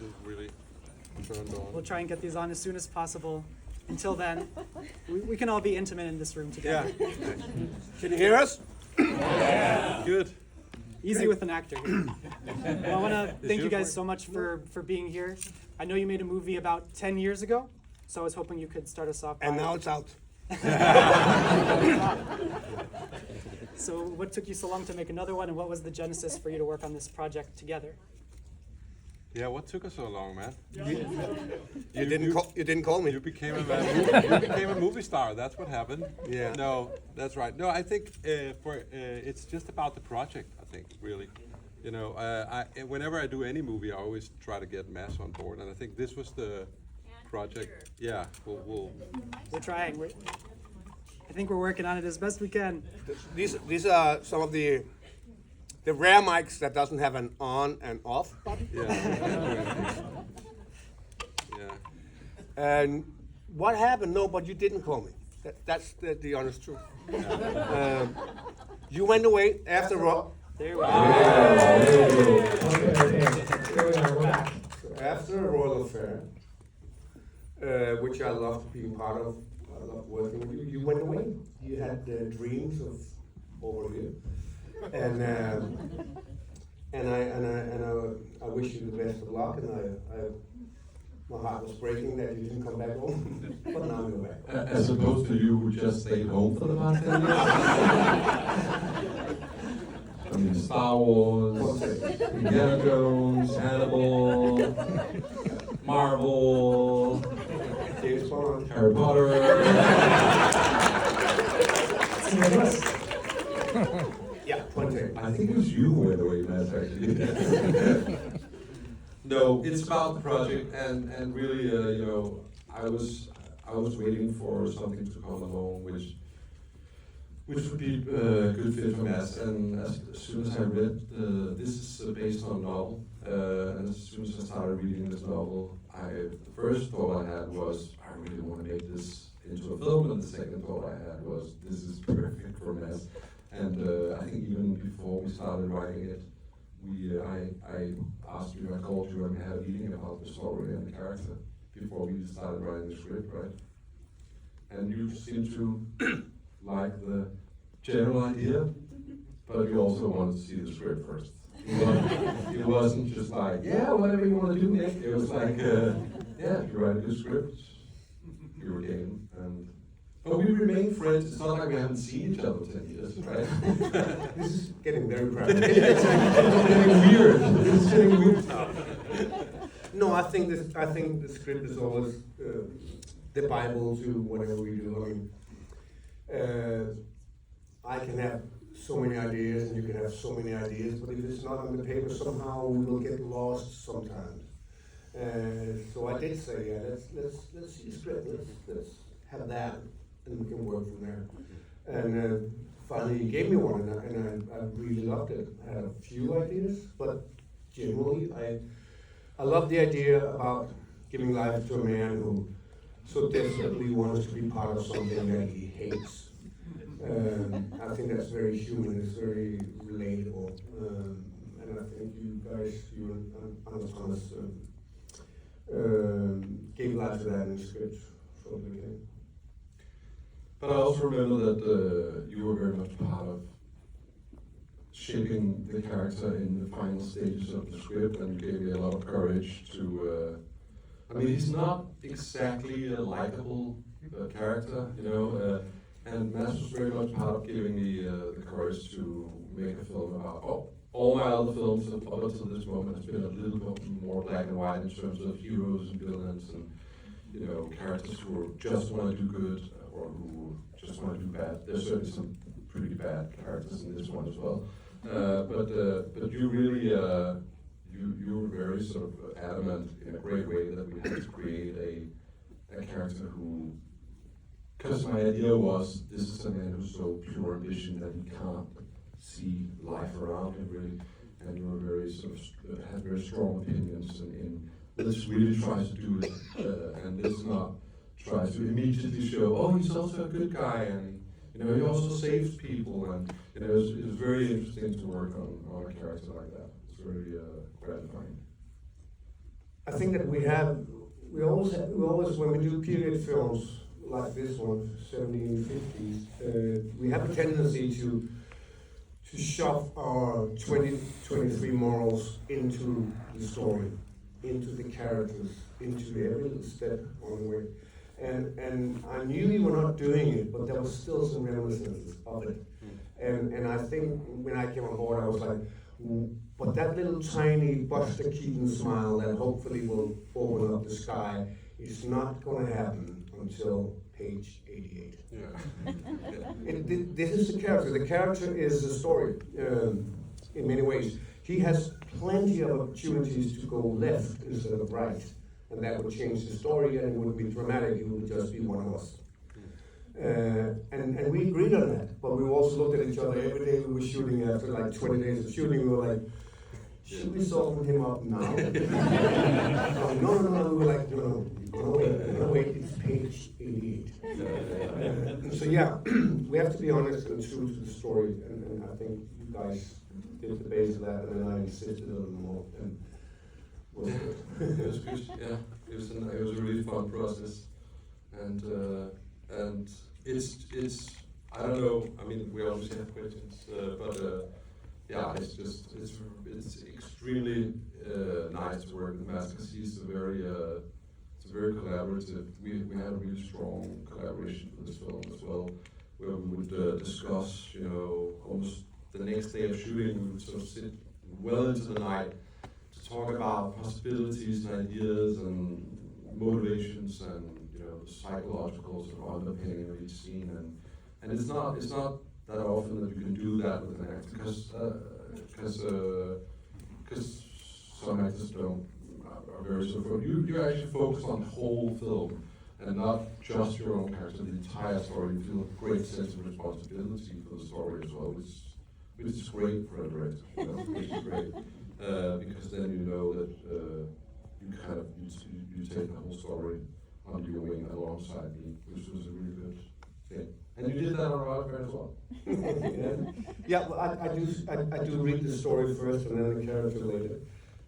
wasn't really turned on. We'll try and get these on as soon as possible. Until then, we can all be intimate in this room together. Yeah. Can you hear us? Good. Easy with an actor here. Well, I want to thank you guys so much for being here. I know you made a movie about 10 years ago, so I was hoping you could start us off. And now it's out. So what took you so long to make another one, and what was the genesis for you to work on this project together? Yeah, what took us so long, man? You didn't call me. You became a movie star. That's what happened. Yeah. No, that's right. No, I think it's just about the project. I think really, you know, whenever I do any movie, I always try to get Mads on board, and I think this was the project. Yeah, We're trying. I think we're working on it as best we can. These are some of the rare mics that doesn't have an on and off button. Yeah. Yeah. And what happened? No, but you didn't call me. That's the honest truth. Yeah. You went away after There we go. after a royal affair, which I loved being part of. I loved working with you. You went away. You had dreams of over here, and I wish you the best of luck. And my heart was breaking that you didn't come back home, but now you're back. As opposed to you who just stayed home for the past 10 years. I mean, Star Wars, Indiana Jones, Hannibal, Marvel, James Bond. Harry Potter. Yeah, 20. I think it was you who went away, Matt, actually. No, it's about the project, and really, you know, I was waiting for something to come along, which would be a good fit for Mads. And as soon as I read, this is based on a novel, and as soon as I started reading this novel, the first thought I had was, I really want to make this into a film, and the second thought I had was, this is perfect for Mads. And I think even before we started writing it, I asked you, I called you, and we had a meeting about the story and the character before we started writing the script, right? And you seemed to like the general idea, but you also wanted to see the script first. It wasn't just like, yeah, whatever you want to do, Nick. It was like, yeah, if you write a good script, you were game. But we remain friends. It's not like we haven't seen each other 10 years, right? This is getting very private. It's getting weird. It's getting weird now. No, I think the script is always the Bible to whatever we do. I mean, I can have so many ideas, and you can have so many ideas, but if it's not on the paper, somehow we will get lost sometimes. So I did say, yeah, let's see the script. Let's have that, and we can work from there. And finally, he gave me one, and I really loved it. I had a few ideas, but generally, I love the idea about giving life to a man who so desperately wants to be part of something that he hates. I think that's very human, it's very relatable. And I think you guys, you and Anders Thomas, gave life to that in the script from the beginning. But I also remember that you were very much part of shaping the character in the final stages of the script, and you gave me a lot of courage to. I mean, he's not exactly a likable character, you know, and Mads was very much part of giving me the courage to make a film about. All my other films up until this moment has been a little bit more black and white in terms of heroes and villains and, you know, characters who just want to do good or who just want to do bad. There's certainly some pretty bad characters in this one as well. But you really, you were very sort of adamant in a great way that we had to create a character who, because my idea was, this is a man who's so pure ambition that he can't see life around him really, and you were very sort of, had very strong opinions in let's really try to do it, and let's not try to immediately show, oh, he's also a good guy, and you know, he also saves people, and you know, it was very interesting to work on a character like that. It's very gratifying. I think that we always when we do period films like this one, 1750s, we have a tendency to shove our 2023 morals into the story, into the characters, into every little step on the way. And I knew you were not doing it, but there was still some reminiscences of it. And I think when I came on board, I was like, but that little tiny Buster Keaton smile that hopefully will open up the sky is not going to happen until page 88. Yeah. This is the character. The character is the story in many ways. He has plenty of opportunities to go left instead of right, and that would change the story, and it would be dramatic. It would just be one of us. And we agreed on that, but we also looked at each other every day we were shooting. After like 20 days of shooting, we were like, should we soften him up now? No, we were like, no, wait, it's page 88. So yeah, we have to be honest and true to the story, and I think you guys did the base of that, and then I insisted a little more. And It was good. Yeah, it was a really fun process, and it's I don't know. I mean, we obviously have questions, but yeah, it's extremely nice to work with Mads because he's it's very collaborative. We had a really strong collaboration for this film as well, where we would discuss, almost the next day of shooting, we would sort of sit well into the night to talk about possibilities and ideas and motivations and the psychological sort of underpinning of each scene, and it's not that often that you can do that with an actor because some actors are very sort of you actually focus on the whole film and not just your own character, the entire story. You feel a great sense of responsibility for the story as well, which is great for a director. Which is great because then you know that you take the whole story under your wing alongside me, which was a really good thing. And you did that on Arcel as well. Yeah, well, I do read the story first and then the character later.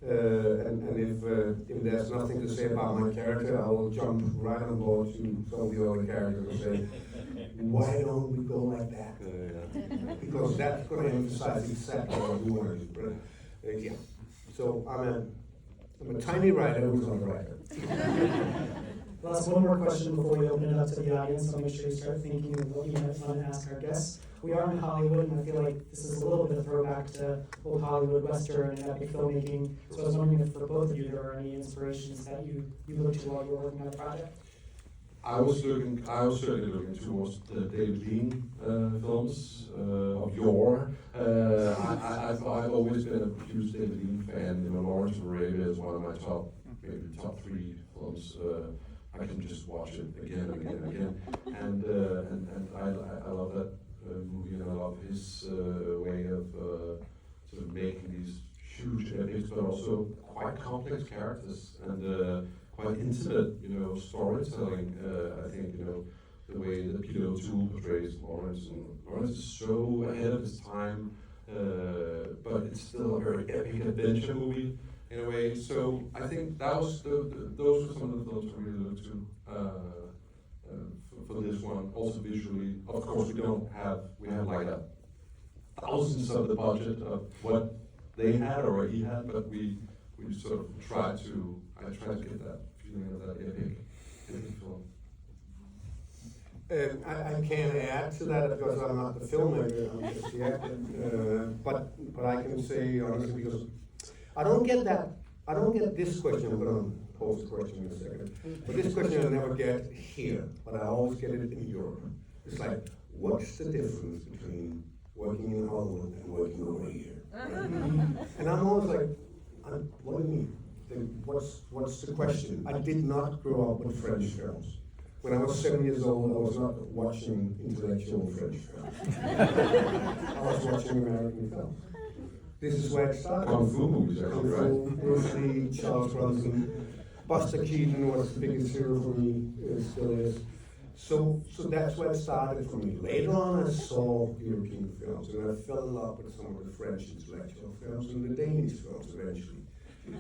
And if there's nothing to say about my character, I will jump right on board to some of the other characters and say, why don't we go like that? Because that's going to emphasize exactly what we want to do. Yeah. So I'm a tiny writer who's not a writer. Last one more question before we open it up to the audience. So make sure you start thinking of what you might want to ask our guests. We are in Hollywood, and I feel like this is a little bit of throwback to old Hollywood Western and epic filmmaking. So I was wondering if for both of you there are any inspirations that you looked to while you were working on the project. I was certainly looking towards the David Lean films of yore. I've always been a huge David Lean fan. Lawrence of Arabia is one of my top 3 films. I can just watch it again and again and again, and I love that movie, and I love his way of sort of making these huge epics, but also quite complex characters and quite intimate, storytelling. I think the way that Peter O'Toole portrays Lawrence, and Lawrence is so ahead of his time, but it's still a very epic adventure movie in a way. So I think that was those were some of the films I really looked to for this one. Also visually, of course, we have like thousands of the budget of what they had or what he had, but we sort of tried to get that feeling of that epic film. I can't add to that because I'm not the filmmaker, I'm just the actor. But I can say honestly, because I don't get this question. I'm going to pose the question in a second. But this question I never get here, but I always get it in Europe. It's like, what's the difference between working in Hollywood and working over here? And I'm always like, what do you mean? What's the question? I did not grow up with French films. When I was 7 years old, I was not watching intellectual French films. I was watching American films. This is where it started. Kung Fu movies, actually, right? Bruce Lee, Charles Bronson, Buster Keaton was the biggest hero for me, still is. So that's where it started for me. Later on, I saw European films, and I fell in love with some of the French intellectual films and the Danish films eventually.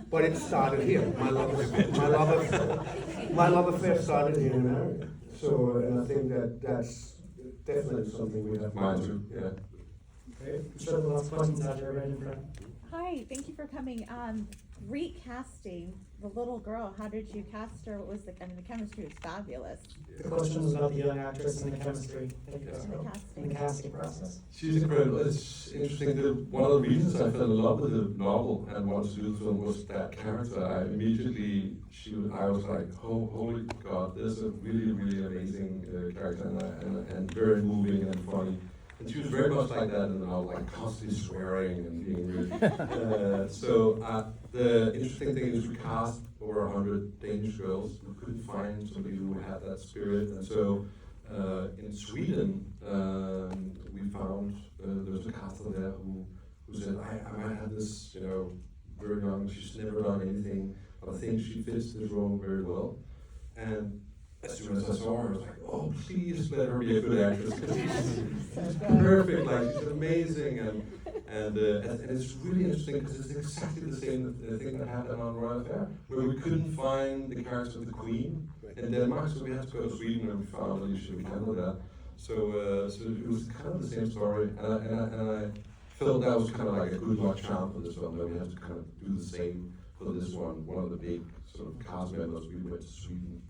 But it started here. My love affair started here in America. So, and I think that's definitely something we have. Mine too, yeah. Great. I'm sure the last questions out here right in front. Hi, thank you for coming. Recasting the little girl, how did you cast her? What was the chemistry was fabulous. The question was about the young actress and the chemistry. Thank you. In the casting. In the casting process. She's incredible. It's interesting that one of the reasons I fell in love with the novel and wanted to do the film was that character. I was like, oh, holy God, this is a really, really amazing character and very moving and funny. And she was very much like that in the novel, like constantly swearing and being really. The interesting thing is we cast over 100 Danish girls. We couldn't find somebody who had that spirit, and so in Sweden we found there was a caster there who said, I might have this, very young. She's never done anything, but I think she fits this role very well. And as soon as I saw her, I was like, oh, please let her be a good actress. She's perfect, like she's amazing, and it's really interesting because it's exactly the same thing that happened on Royal Affair, where we couldn't find the character of the Queen in Denmark, so we had to go to Sweden and we found Alicia Vikander. So it was kind of the same story, and I felt that was kind of like a good luck charm for this one, that we had to kind of do the same for this one. One of the big sort of cast members, we went to Sweden.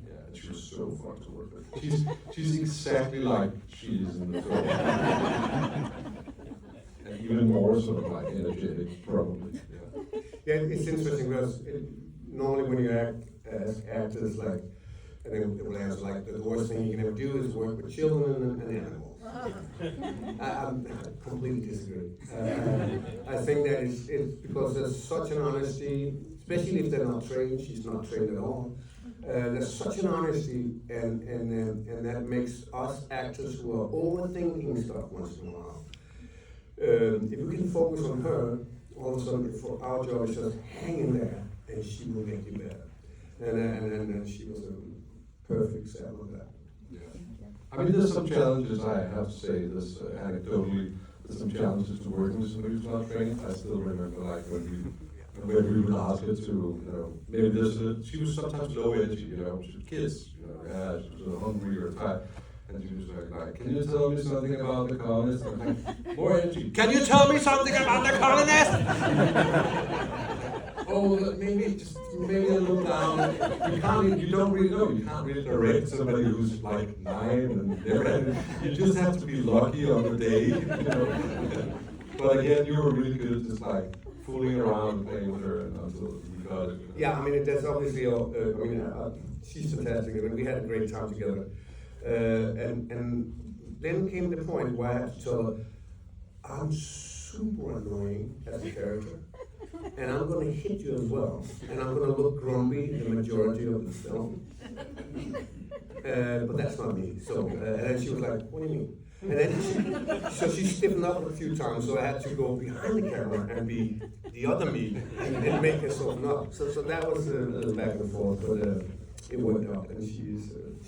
Yeah, and she was so fun to work with. She's exactly like she is in the film. And even more sort of like energetic, probably. Yeah, it's interesting because normally when you act as actors, like, and everyone else, like, the worst thing you can ever do is work with children and animals. I completely disagree. I think that it's because there's such an honesty, especially if they're not trained. She's not trained at all. There's such an honesty, and that makes us actors who are overthinking stuff once in a while. If we can focus on her, all of a sudden, for our job is just hang in there, and she will make you better. And she was a perfect example of that. Yeah. I mean, there's some challenges, I have to say this anecdotally, there's some challenges to working with somebody who's not trained. I still remember, like, when we would ask her to, maybe she was sometimes low energy, she was kids, yeah, she was hungry or tired. And she was like, can you tell me something about the colonists? I'm like, more energy. Can you tell me something about the colonists? Oh, maybe a little down. You don't really know. You can't really direct somebody who's like 9 and you just have to be lucky on the day, But again, you were really good at just like fooling around and playing with her until you got it. Yeah, I mean, that's obviously, she's fantastic, and we had a great time together. And then came the point where I had to tell her, I'm super annoying as a character, and I'm going to hit you as well, and I'm going to look grumpy the majority of the film. But that's not me. So, and then she was like, what do you mean? And then she stiffened up a few times, so I had to go behind the camera and be the other me and make her soften up. So that was a back and forth, but it worked out, and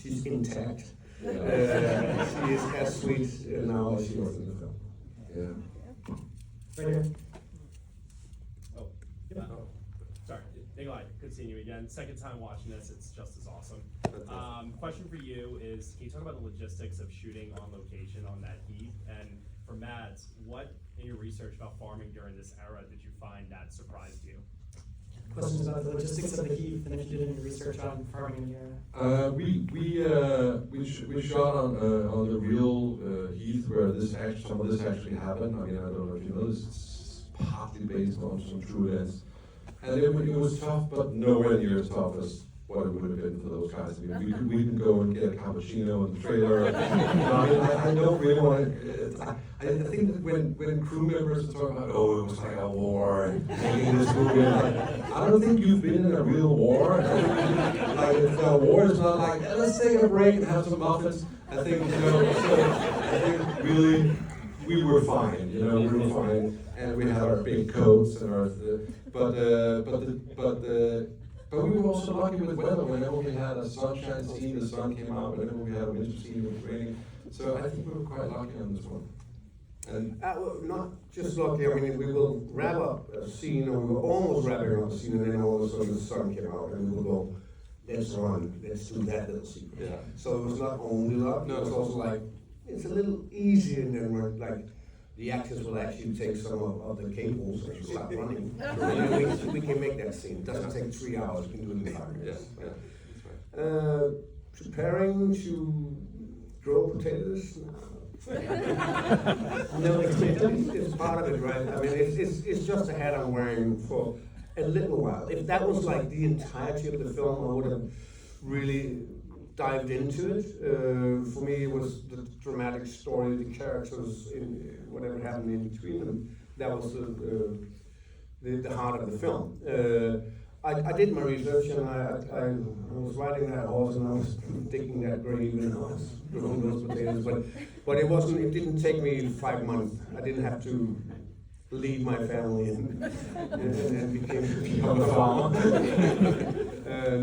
she's intact. She is as sweet now as she was in the film. Yeah. Right here. Sorry, Nikolaj, good seeing you again. Second time watching this, it's just as awesome. Question for you is, can you talk about the logistics of shooting on location on that heath? And for Mads, what in your research about farming during this era did you find that surprised you? Questions about the logistics of the heath, and if you did any research on farming in the area. We shot on the real heath where some of this actually happened. I mean, I don't know if you know this. It's partly based on some true events, and it was tough, but nowhere near as tough as what it would have been for those guys. I mean, we can go and get a cappuccino in the trailer. I don't really want to. I think that when crew members are talking about, oh, it was like a war, and making this movie, I don't think you've been in a real war. Like, if a war is not like, let's take a break and have some muffins. I think, really, we were fine, we were fine, and we had our big coats and our, but we were also lucky with weather. Whenever we had a sunshine scene, the sun came out. Whenever we had a winter scene, it was raining. So I think we were quite lucky on this one. And Well, not just lucky. I mean, we will wrap up a scene, or we were almost wrapping up a scene, and then all of a sudden the sun came out, and we will go, let's run, let's do that little sequence. yeah. So it was not only luck, No, it was also like, it's a little easier, and then we're like, the actors will actually take some of the cables and start running. And we can make that scene. It doesn't take 3 hours, we can do it in 5 Yeah, minutes. yeah, that's right. Preparing to grow potatoes? No, it's part of it, right? I mean, it's just a hat I'm wearing for a little while. If that was like the entirety of the film, I would have really dived into it. For me, it was the dramatic story, the characters, whatever happened in between them. That was the heart of the film. I did my research, and I was riding that horse, and I was digging that grave, and I was growing those potatoes. But it wasn't. It didn't take me 5 months. I didn't have to leave my family and become a farmer.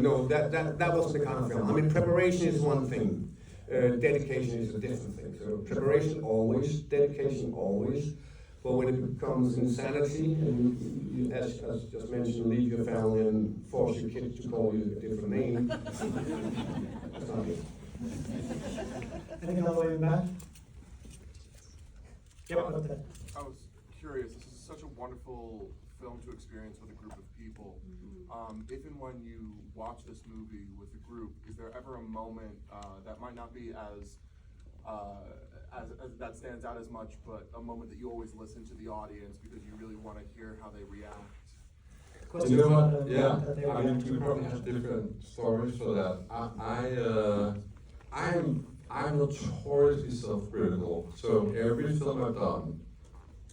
No, that wasn't the kind of film. I mean, preparation is one thing. Dedication is a different thing. So preparation always, dedication always. But when it becomes insanity, and you, as just mentioned, leave your family and force your kids to call you a different name, that's not good. Anything all the way in the back? Yep, up there. I was curious, this is such a wonderful film to experience with a group of people. If and when you watch this movie with a group, is there ever a moment that might not be as that stands out as much, but a moment that you always listen to the audience because you really want to hear how they react? You know what? Questions Yeah, that they I were- mean, we probably have different stories for that. I'm notoriously self-critical, so every film I've done,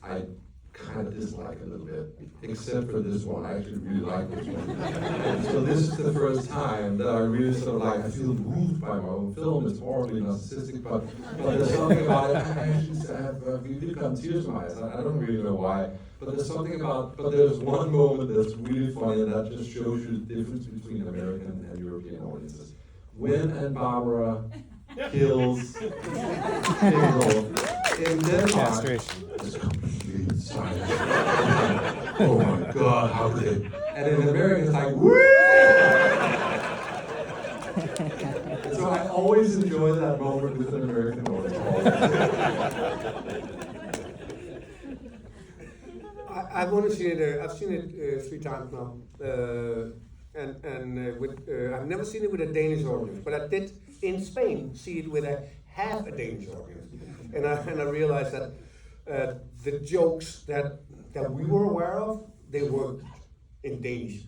I kind of dislike a little bit, except for this one. I actually really like this one. And so this is the first time that I really sort of like, I feel moved by my own film. It's horribly narcissistic, but there's something about it. I actually have really gotten tears in my eyes. I don't really know why, but there's something about, but there's one moment that's really funny, and that just shows you the difference between American and European audiences. When and Barbara kills Kindle in Denmark, it's complete silence. Oh my God, how could they? And in America, it's like, woo! So I always enjoy that moment with an American audience. I've only seen it. I've seen it 3 times now, I've never seen it with a Danish audience, but I did in Spain see it with half a Danish audience, and I realized that the jokes that we were aware of, they worked in Danish.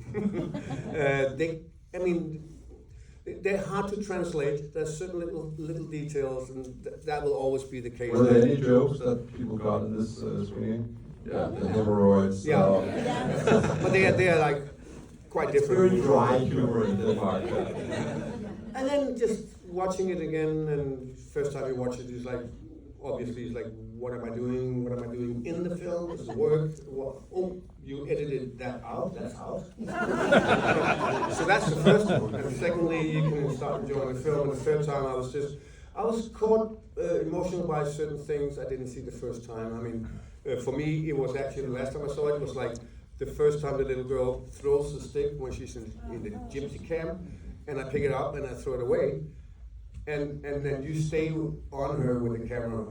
They're hard to translate. There's certain little details, and that will always be the case. Were there any jokes that people got in this screening? Yeah, the hemorrhoids. Yeah, but they are like quite It's different. very dry humor in Denmark. And then just watching it again, and first time you watch it, it's like, obviously, it's like, what am I doing? What am I doing in the film? Does it work? Oh, you edited that out? That's out. So that's the first one. And secondly, you can start enjoying the film. And the third time, I was caught emotional by certain things I didn't see the first time. I mean, for me, it was actually the last time I saw it, was like the first time the little girl throws the stick when she's in the gypsy camp, and I pick it up and I throw it away. And then you stay on her with the camera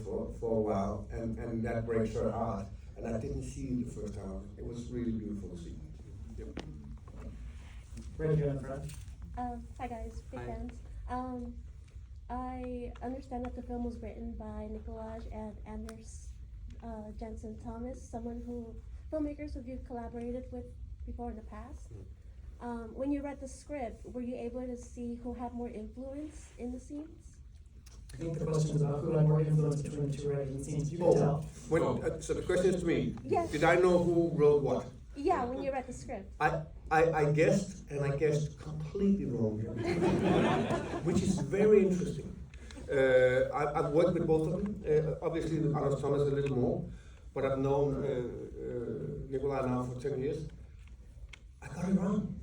for a while, and that breaks her heart. And I didn't see it the first time. It was really beautiful to see. Yep. Right here in the front. Hi guys, big Hi. fans. I understand that the film was written by Nikolaj and Anders Jensen Thomas, filmmakers who you've collaborated with before in the past. When you read the script, were you able to see who had more influence in the scenes? I think the question is about who had more influence between the two writing scenes. You can tell. So the question is to me. Yes. Did I know who wrote what? Yeah, when you read the script. I guessed, and I guessed completely wrong, which is very interesting. I've worked with both of them. Obviously, Anders Thomas a little more, but I've known Nikolaj now for 10 years. I got it wrong,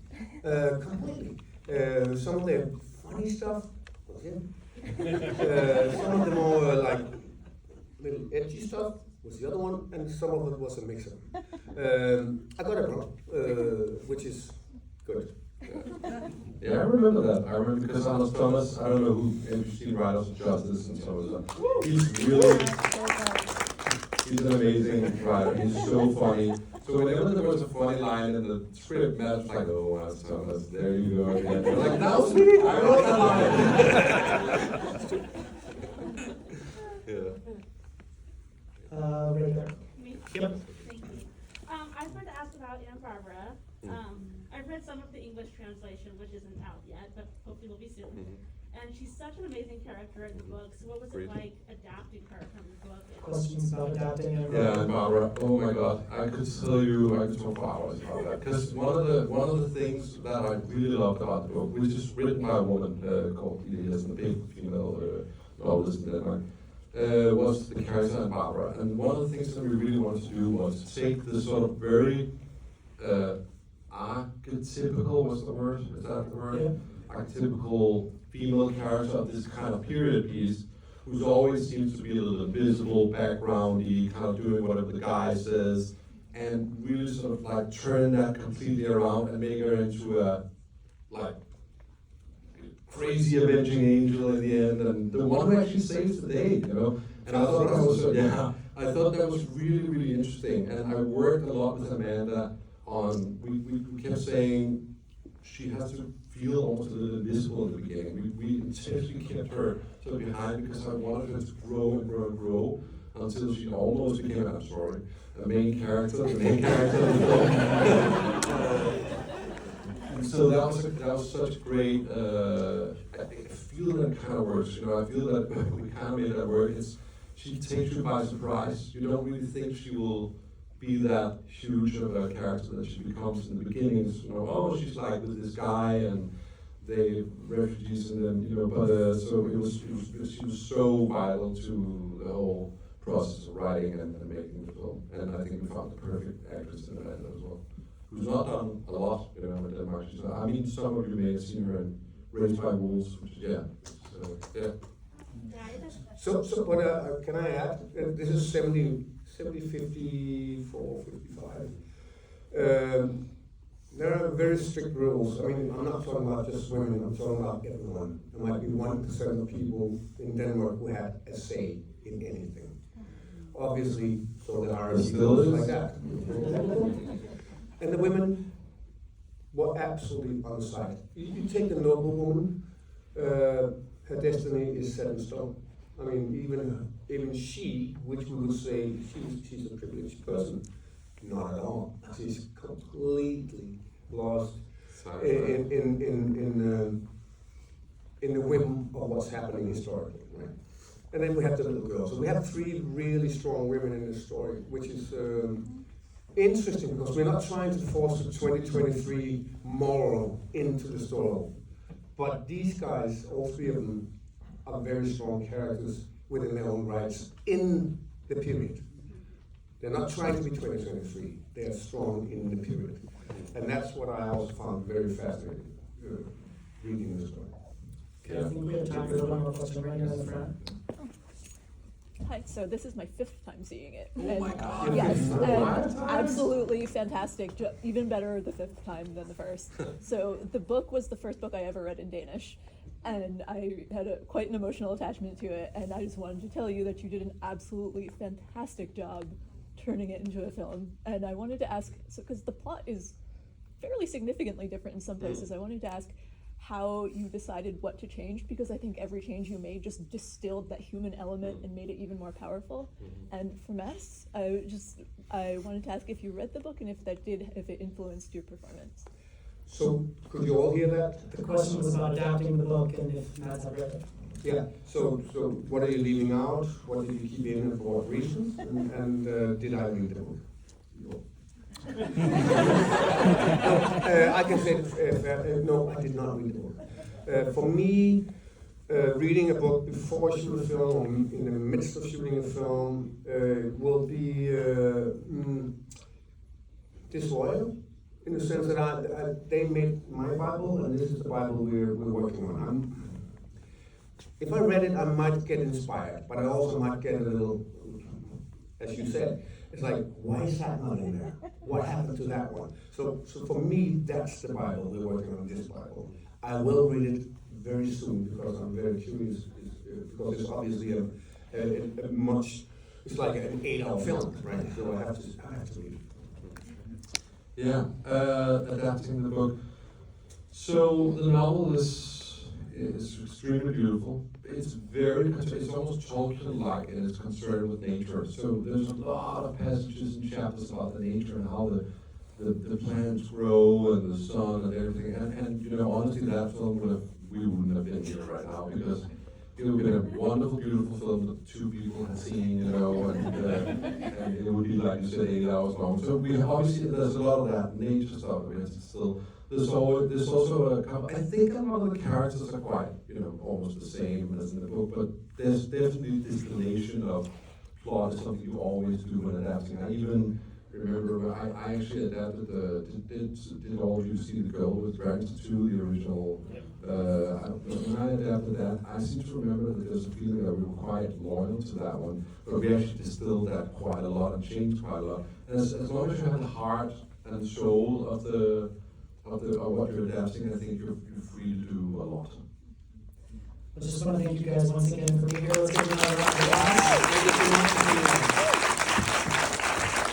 completely. Some of the funny stuff was him. Some of the more like little edgy stuff was the other one, and some of it was a mix-up. I got it wrong, which is good. Yeah, I remember that. I remember because Anders Thomas, I don't know who, if you've seen Riders of Justice and some of that. He's an amazing writer. He's so funny. So whenever there was a funny line in the script, Matt was like, "Oh, Anders Thomas, there you go again." They're like, "That was me. I wrote that line." Yeah. Right there. Me? Yep. Thank you. I just wanted to ask about Aunt Barbara. I've read some of the English translation, which isn't out yet, but hopefully will be soon. And she's such an amazing character in the book. So what was it like adapting her from the book? Questions about adapting and Yeah, and Barbara. Oh my God, I could tell you, I could talk for hours about that. Because one of the things that I really loved about the book, which is written by a woman called Ida Jensen, a big female novelist in Denmark, was the character in Barbara. And one of the things that we really wanted to do was to take the sort of very archetypical, what's the word? Is that the word? Yeah. Archetypical female character of this kind of period piece, who's always seems to be a little invisible, backgroundy, kind of doing whatever the guy says, and really sort of like turn that completely around and make her into a like crazy avenging angel in the end, and the one who actually saves the day, you know. And I thought that was I thought that was really, really interesting, and I worked a lot with Amanda on. We kept saying she has to feel almost a little invisible in the beginning. We intentionally kept her sort of behind because I wanted her to grow and grow and grow until she almost became, I'm sorry, the main character of the film. And so that was such a great, I feel that kind of works, you know, I feel that we kind of made that work. She takes you by surprise. You don't really think she will be that huge of a character that she becomes in the beginnings. You know, oh, she's like with this guy and they refugees and then, you know, but so she was so vital to the whole process of writing and making the film. And I think we found the perfect actress in Amanda as well, who's not done a lot, you know, in Denmark. She's not, I mean, some of you may have seen her in Raised by Wolves, which is, yeah. So what can I add? This is 70, 54, 55. There are very strict rules. I mean, I'm not talking about just women, I'm talking about everyone. There might be 1% of people in Denmark who had a say in anything. Obviously, so there are those like that. And the women were absolutely on side. You take the noble woman, her destiny is set in stone. I mean, even she, which we would say she's a privileged person, not at all. She's completely lost in the whim of what's happening historically, right? And then we have the little girl. So we have three really strong women in this story, which is interesting because we're not trying to force the 2023 moral into the story. But these guys, all three of them, are very strong characters within their own rights in the period. They're not trying to be 2023, they are strong in the period. And that's what I also found very fascinating, reading this story. Okay, I think we have time for one more question right here in the front. Hi, so this is my 5th time seeing it. Oh my God. Yes, What? absolutely fantastic. Even better the 5th time than the first. So the book was the first book I ever read in Danish. And I had quite an emotional attachment to it, and I just wanted to tell you that you did an absolutely fantastic job turning it into a film. And I wanted to ask, so because the plot is fairly significantly different in some places, I wanted to ask how you decided what to change, because I think every change you made just distilled that human element and made it even more powerful. And for Mads, I wanted to ask if you read the book and if it influenced your performance. So, could you all hear that? The question was about adapting the book and if Mads had read it. Yeah, so what are you leaving out? What did you keep in and for what reasons? And did I read the book? I can say, no, I did not read the book. For me, reading a book before I shoot a film, in the midst of shooting a film, will be disloyal, in the sense that they made my Bible, and this is the Bible we're working on. if I read it, I might get inspired, but I also might get a little, as you said, it's like, why is that not in there? What happened to that one? So for me, that's the Bible. We're working on this Bible. I will read it very soon because I'm very curious. Because it's obviously a much. It's like an 8-hour film, right? So I have to read it. Yeah, adapting the book. So the novel is extremely beautiful. It's it's almost Tolkien-like in its concern with nature. So there's a lot of passages and chapters about the nature and how the plants grow and the sun and everything. And you know, honestly, that film we wouldn't have been here right now because it would have been a wonderful, beautiful film that 2 people had seen, you know, and it would be, like you said, 8 hours long. So we obviously, there's a lot of that nature stuff, but it's still, there's also a couple, I think a lot of the characters are quite, you know, almost the same as in the book, but there's definitely distillation of plot is something you always do when adapting. I even remember, I actually adapted did all of you see The Girl with Dragons 2, the original? When I adapted that, I seem to remember that there's a feeling that we were quite loyal to that one, but we actually distilled that quite a lot and changed quite a lot. And as long as you have the heart and soul of what you're adapting, I think you're free to do a lot. I just want to thank you guys once again for being here. Let's give them another round of applause. Thank you so much.